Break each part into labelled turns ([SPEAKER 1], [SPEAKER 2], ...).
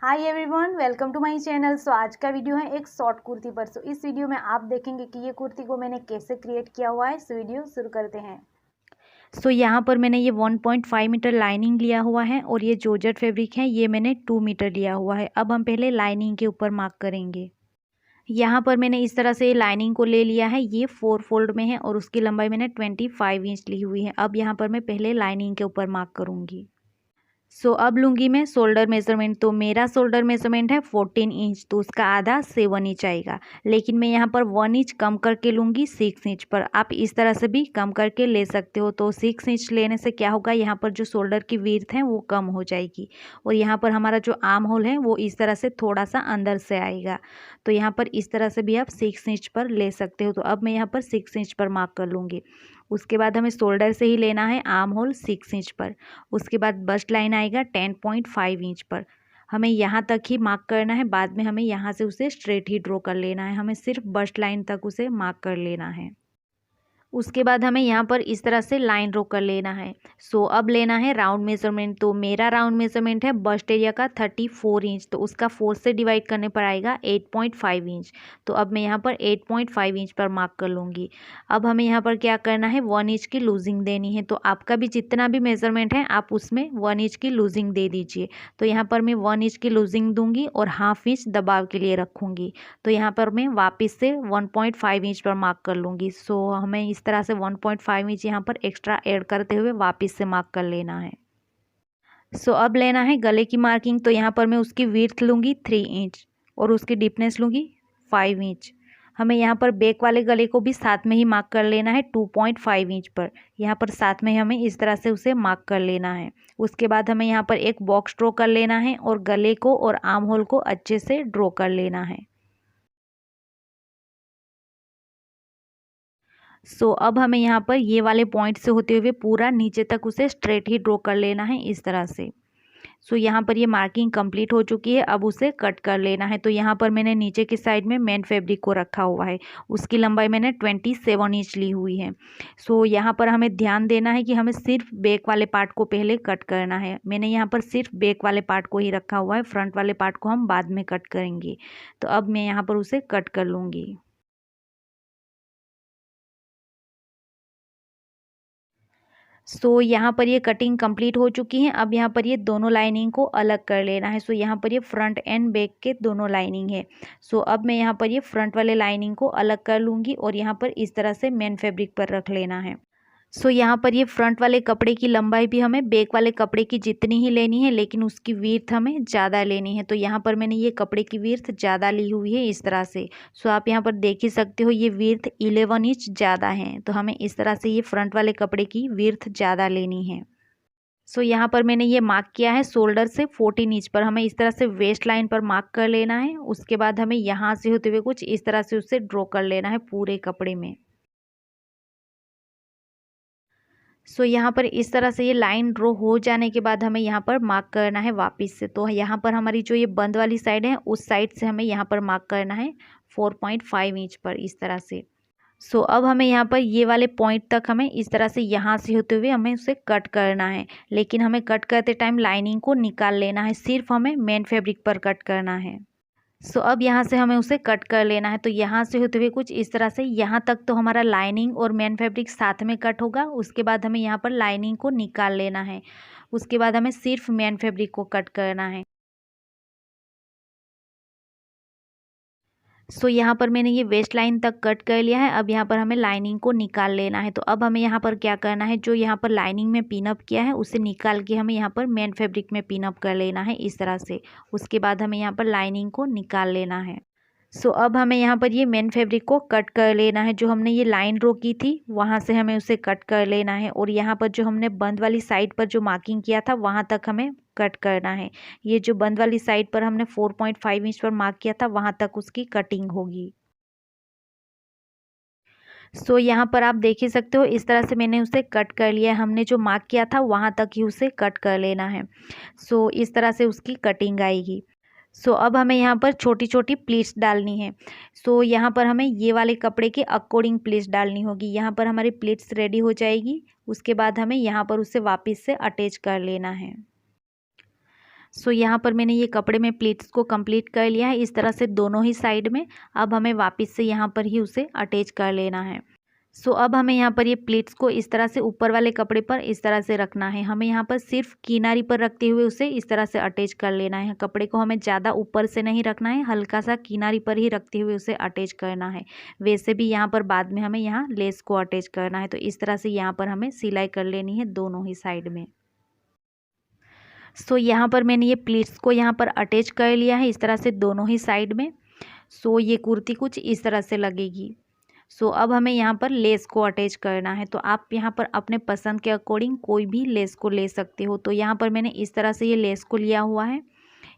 [SPEAKER 1] Hi everyone, welcome to my channel. So आज का video है एक शॉर्ट कुर्ती पर। सो इस वीडियो में आप देखेंगे कि ये कुर्ती को मैंने कैसे क्रिएट किया हुआ है। सो वीडियो शुरू करते हैं। सो यहाँ पर मैंने ये 1.5 मीटर लाइनिंग लिया हुआ है और ये जॉर्जेट फैब्रिक है, ये मैंने 2 मीटर लिया हुआ है। अब हम पहले लाइनिंग के ऊपर मार्क करेंगे। यहाँ पर मैंने इस तरह से लाइनिंग को ले लिया है, ये 4 फोल्ड में है और उसकी लंबाई मैंने 25 इंच ली हुई है। अब यहाँ पर मैं पहले लाइनिंग के ऊपर मार्क करूँगी। अब लूँगी मैं शोल्डर मेज़रमेंट। तो मेरा शोल्डर मेज़रमेंट है 14 इंच, तो उसका आधा 7 इंच आएगा। लेकिन मैं यहाँ पर 1 इंच कम करके लूँगी 6 इंच पर। आप इस तरह से भी कम करके ले सकते हो। तो 6 इंच लेने से क्या होगा, यहाँ पर जो शोल्डर की विड्थ है वो कम हो जाएगी और यहाँ पर हमारा जो आर्म होल है वो इस तरह से थोड़ा सा अंदर से आएगा। तो यहाँ पर इस तरह से भी आप 6 इंच पर ले सकते हो। तो अब मैं यहाँ पर 6 इंच पर मार्क कर लूँगी। उसके बाद हमें शोल्डर से ही लेना है आर्म होल 6 इंच पर। उसके बाद बस्ट लाइन आएगा 10.5 इंच पर। हमें यहाँ तक ही मार्क करना है, बाद में हमें यहाँ से उसे स्ट्रेट ही ड्रॉ कर लेना है। हमें सिर्फ बस्ट लाइन तक उसे मार्क कर लेना है। उसके बाद हमें यहाँ पर इस तरह से लाइन ड्रॉ कर लेना है। अब लेना है राउंड मेज़रमेंट। तो मेरा राउंड मेज़रमेंट है बस्ट एरिया का 34 इंच, तो उसका 4 से डिवाइड करने पर आएगा 8.5 इंच। तो अब मैं यहाँ पर 8.5 इंच पर मार्क कर लूँगी। अब हमें यहाँ पर क्या करना है, 1 इंच की लूजिंग देनी है। तो आपका भी जितना भी मेज़रमेंट है आप उसमें 1 इंच की लूजिंग दे दीजिए। तो यहाँ पर मैं 1 इंच की लूजिंग दूंगी और हाफ इंच दबाव के लिए रखूँगी। तो यहाँ पर मैं वापस से 1.5 इंच पर मार्क कर लूँगी। हमें इस तरह से 1.5 इंच यहाँ पर एक्स्ट्रा ऐड करते हुए वापस से मार्क कर लेना है। अब लेना है गले की मार्किंग। तो यहाँ पर मैं उसकी विड्थ लूँगी 3 इंच और उसकी डीपनेस लूँगी 5 इंच। हमें यहाँ पर बैक वाले गले को भी साथ में ही मार्क कर लेना है 2.5 इंच पर। यहाँ पर साथ में हमें इस तरह से उसे मार्क कर लेना है। उसके बाद हमें यहाँ पर एक बॉक्स ड्रॉ कर लेना है और गले को और आर्म होल को अच्छे से ड्रॉ कर लेना है। अब हमें यहाँ पर ये वाले पॉइंट से होते हुए पूरा नीचे तक उसे स्ट्रेट ही ड्रॉ कर लेना है इस तरह से। यहाँ पर ये मार्किंग कंप्लीट हो चुकी है, अब उसे कट कर लेना है। तो यहाँ पर मैंने नीचे की साइड में मेन फैब्रिक को रखा हुआ है, उसकी लंबाई मैंने 27 इंच ली हुई है। यहाँ पर हमें ध्यान देना है कि हमें सिर्फ बैक वाले पार्ट को पहले कट करना है। मैंने यहाँ पर सिर्फ बैक वाले पार्ट को ही रखा हुआ है, फ्रंट वाले पार्ट को हम बाद में कट करेंगे। तो अब मैं यहाँ पर उसे कट कर लूँगी। यहाँ पर ये कटिंग कंप्लीट हो चुकी है। अब यहाँ पर ये दोनों लाइनिंग को अलग कर लेना है। यहाँ पर ये फ्रंट एंड बैक के दोनों लाइनिंग है। अब मैं यहाँ पर ये फ्रंट वाले लाइनिंग को अलग कर लूँगी और यहाँ पर इस तरह से मेन फैब्रिक पर रख लेना है। यहाँ पर ये फ्रंट वाले कपड़े की लंबाई भी हमें बैक वाले कपड़े की जितनी ही लेनी है, लेकिन उसकी विड्थ हमें ज़्यादा लेनी है। तो यहाँ पर मैंने ये कपड़े की विड्थ ज़्यादा ली हुई है इस तरह से। आप यहाँ पर देख ही सकते हो ये विड्थ 11 इंच ज़्यादा है। तो हमें इस तरह से ये फ्रंट वाले कपड़े की विड्थ ज़्यादा लेनी है। यहाँ पर मैंने ये मार्क किया है शोल्डर से 14 इंच पर। हमें इस तरह से वेस्ट लाइन पर मार्क कर लेना है। उसके बाद हमें यहाँ से होते हुए कुछ इस तरह से उसे ड्रॉ कर लेना है पूरे कपड़े में। यहाँ पर इस तरह से ये लाइन ड्रॉ हो जाने के बाद हमें यहाँ पर मार्क करना है वापस से। तो यहाँ पर हमारी जो ये बंद वाली साइड है उस साइड से हमें यहाँ पर मार्क करना है 4.5 इंच पर इस तरह से। अब हमें यहाँ पर ये वाले पॉइंट तक हमें इस तरह से यहाँ से होते हुए हमें उसे कट करना है। लेकिन हमें कट करते टाइम लाइनिंग को निकाल लेना है, सिर्फ हमें मेन फैब्रिक पर कट करना है। अब यहाँ से हमें उसे कट कर लेना है। तो यहाँ से होते हुए कुछ इस तरह से यहाँ तक तो हमारा लाइनिंग और मेन फैब्रिक साथ में कट होगा। उसके बाद हमें यहाँ पर लाइनिंग को निकाल लेना है। उसके बाद हमें सिर्फ मेन फैब्रिक को कट करना है। यहाँ पर मैंने ये वेस्ट लाइन तक कट कर लिया है। अब यहाँ पर हमें लाइनिंग को निकाल लेना है। तो अब हमें यहाँ पर क्या करना है, जो यहाँ पर लाइनिंग में पिन अप किया है उसे निकाल के हमें यहाँ पर मेन फैब्रिक में पिन अप कर लेना है इस तरह से। उसके बाद हमें यहाँ पर लाइनिंग को निकाल लेना है। अब हमें यहाँ पर ये मेन फैब्रिक को कट कर लेना है। जो हमने ये लाइन ड्रॉ की थी वहाँ से हमें उसे कट कर लेना है और यहाँ पर जो हमने बंद वाली साइड पर जो मार्किंग किया था वहाँ तक हमें कट करना है। ये जो बंद वाली साइड पर हमने 4.5 इंच पर मार्क किया था वहाँ तक उसकी कटिंग होगी। यहाँ पर आप देख ही सकते हो इस तरह से मैंने उसे कट कर लिया है। हमने जो मार्क किया था वहाँ तक ही उसे कट कर लेना है। इस तरह से उसकी कटिंग आएगी। अब हमें यहाँ पर छोटी छोटी प्लीट्स डालनी है। यहाँ पर हमें ये वाले कपड़े के अकॉर्डिंग प्लीट्स डालनी होगी। यहाँ पर हमारी प्लीट्स रेडी हो जाएगी। उसके बाद हमें यहाँ पर उसे वापस से अटैच कर लेना है। सो यहाँ पर मैंने ये कपड़े में प्लीट्स को कंप्लीट कर लिया है इस तरह से दोनों ही साइड में। अब हमें वापस से यहाँ पर ही उसे अटैच कर लेना है। सो अब हमें यहाँ पर ये प्लीट्स को इस तरह से ऊपर वाले कपड़े पर इस तरह से रखना है। हमें यहाँ पर सिर्फ किनारी पर रखते हुए उसे इस तरह से अटैच कर लेना है। कपड़े को हमें ज़्यादा ऊपर से नहीं रखना है, हल्का सा किनारी पर ही रखते हुए उसे अटैच करना है। वैसे भी यहाँ पर बाद में हमें यहाँ लेस को अटैच करना है, तो इस तरह से यहाँ पर हमें सिलाई कर लेनी है दोनों ही साइड में। सो यहाँ पर मैंने ये प्लीट्स को यहाँ पर अटैच कर लिया है इस तरह से दोनों ही साइड में। सो ये कुर्ती कुछ इस तरह से लगेगी। सो अब हमें यहाँ पर लेस को अटैच करना है, तो आप यहाँ पर अपने पसंद के अकॉर्डिंग कोई भी लेस को ले सकते हो। तो यहाँ पर मैंने इस तरह से ये लेस को लिया हुआ है।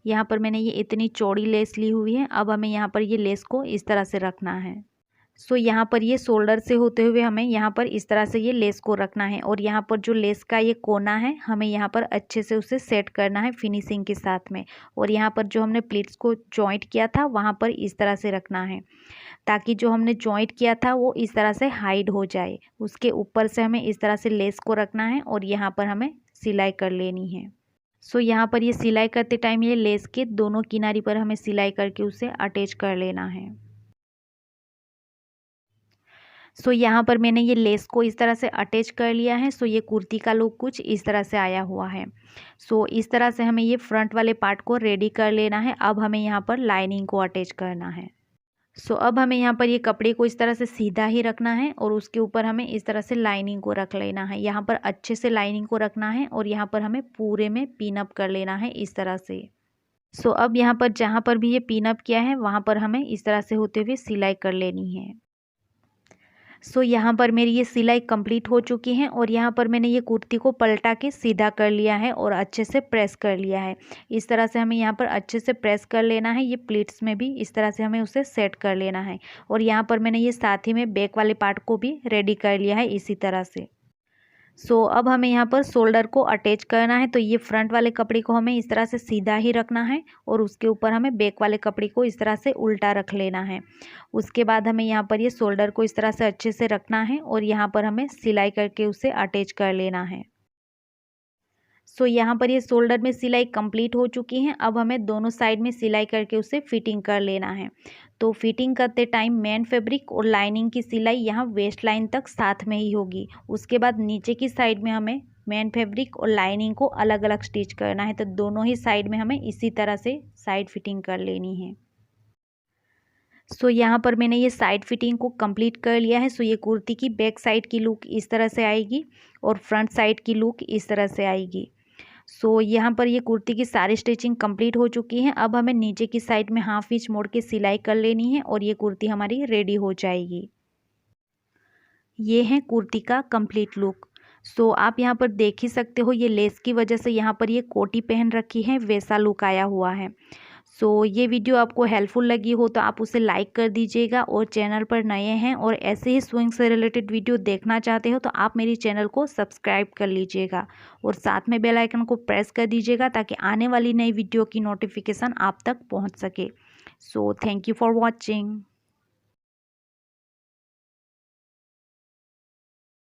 [SPEAKER 1] यहाँ पर मैंने ये इतनी चौड़ी लेस ली हुई है। अब हमें यहाँ पर ये लेस को इस तरह से रखना है। सो यहाँ पर ये शोल्डर से होते हुए हमें यहाँ पर इस तरह से ये लेस को रखना है, और यहाँ पर जो लेस का ये कोना है हमें यहाँ पर अच्छे से उसे सेट करना है फिनिशिंग के साथ में। और यहाँ पर जो हमने प्लीट्स को जॉइंट किया था वहाँ पर इस तरह से रखना है, ताकि जो हमने जॉइंट किया था वो इस तरह से हाइड हो जाए। उसके ऊपर से हमें इस तरह से लेस को रखना है और यहाँ पर हमें सिलाई कर लेनी है। सो यहाँ पर ये सिलाई करते टाइम ये लेस के दोनों किनारी पर हमें सिलाई करके उसे अटैच कर लेना है। सो यहाँ पर मैंने ये लेस को इस तरह से अटैच कर लिया है। सो ये कुर्ती का लुक कुछ इस तरह से आया हुआ है। सो इस तरह से हमें ये फ्रंट वाले पार्ट को रेडी कर लेना है। अब हमें यहाँ पर लाइनिंग को अटैच करना है। सो अब हमें यहाँ पर ये कपड़े को इस तरह से सीधा ही रखना है और उसके ऊपर हमें इस तरह से लाइनिंग को रख लेना है। यहाँ पर अच्छे से लाइनिंग को रखना है और यहाँ पर हमें पूरे में पिन अप कर लेना है इस तरह से। सो अब यहाँ पर जहाँ पर भी ये पिन अप किया है वहाँ पर हमें इस तरह से होते हुए सिलाई कर लेनी है। सो यहाँ पर मेरी ये सिलाई कंप्लीट हो चुकी है और यहाँ पर मैंने ये कुर्ती को पलटा के सीधा कर लिया है और अच्छे से प्रेस कर लिया है। इस तरह से हमें यहाँ पर अच्छे से प्रेस कर लेना है। ये प्लीट्स में भी इस तरह से हमें उसे सेट कर लेना है। और यहाँ पर मैंने ये साथ ही में बैक वाले पार्ट को भी रेडी कर लिया है इसी तरह से। सो अब हमें यहाँ पर शोल्डर को अटैच करना है, तो ये फ्रंट वाले कपड़े को हमें इस तरह से सीधा ही रखना है और उसके ऊपर हमें बैक वाले कपड़े को इस तरह से उल्टा रख लेना है। उसके बाद हमें यहाँ पर ये शोल्डर को इस तरह से अच्छे से रखना है और यहाँ पर हमें सिलाई करके उसे अटैच कर लेना है। सो यहाँ पर ये शोल्डर में सिलाई कंप्लीट हो चुकी है। अब हमें दोनों साइड में सिलाई करके उसे फिटिंग कर लेना है। तो फिटिंग करते टाइम मेन फैब्रिक और लाइनिंग की सिलाई यहाँ वेस्ट लाइन तक साथ में ही होगी। उसके बाद नीचे की साइड में हमें मेन फैब्रिक और लाइनिंग को अलग अलग स्टिच करना है। तो दोनों ही साइड में हमें इसी तरह से साइड फिटिंग कर लेनी है। सो यहाँ पर मैंने ये साइड फिटिंग को कंप्लीट कर लिया है। सो ये कुर्ती की बैक साइड की लुक इस तरह से आएगी और फ्रंट साइड की लुक इस तरह से आएगी। सो यहाँ पर ये कुर्ती की सारी स्टिचिंग कंप्लीट हो चुकी है। अब हमें नीचे की साइड में हाफ इंच मोड़ के सिलाई कर लेनी है और ये कुर्ती हमारी रेडी हो जाएगी। ये है कुर्ती का कंप्लीट लुक। सो आप यहाँ पर देख ही सकते हो, ये लेस की वजह से यहाँ पर ये कोटी पहन रखी है वैसा लुक आया हुआ है। सो ये वीडियो आपको हेल्पफुल लगी हो तो आप उसे लाइक कर दीजिएगा, और चैनल पर नए हैं और ऐसे ही स्विंग से रिलेटेड वीडियो देखना चाहते हो तो आप मेरी चैनल को सब्सक्राइब कर लीजिएगा और साथ में बेल आइकन को प्रेस कर दीजिएगा ताकि आने वाली नई वीडियो की नोटिफिकेशन आप तक पहुंच सके। So thank you for watching.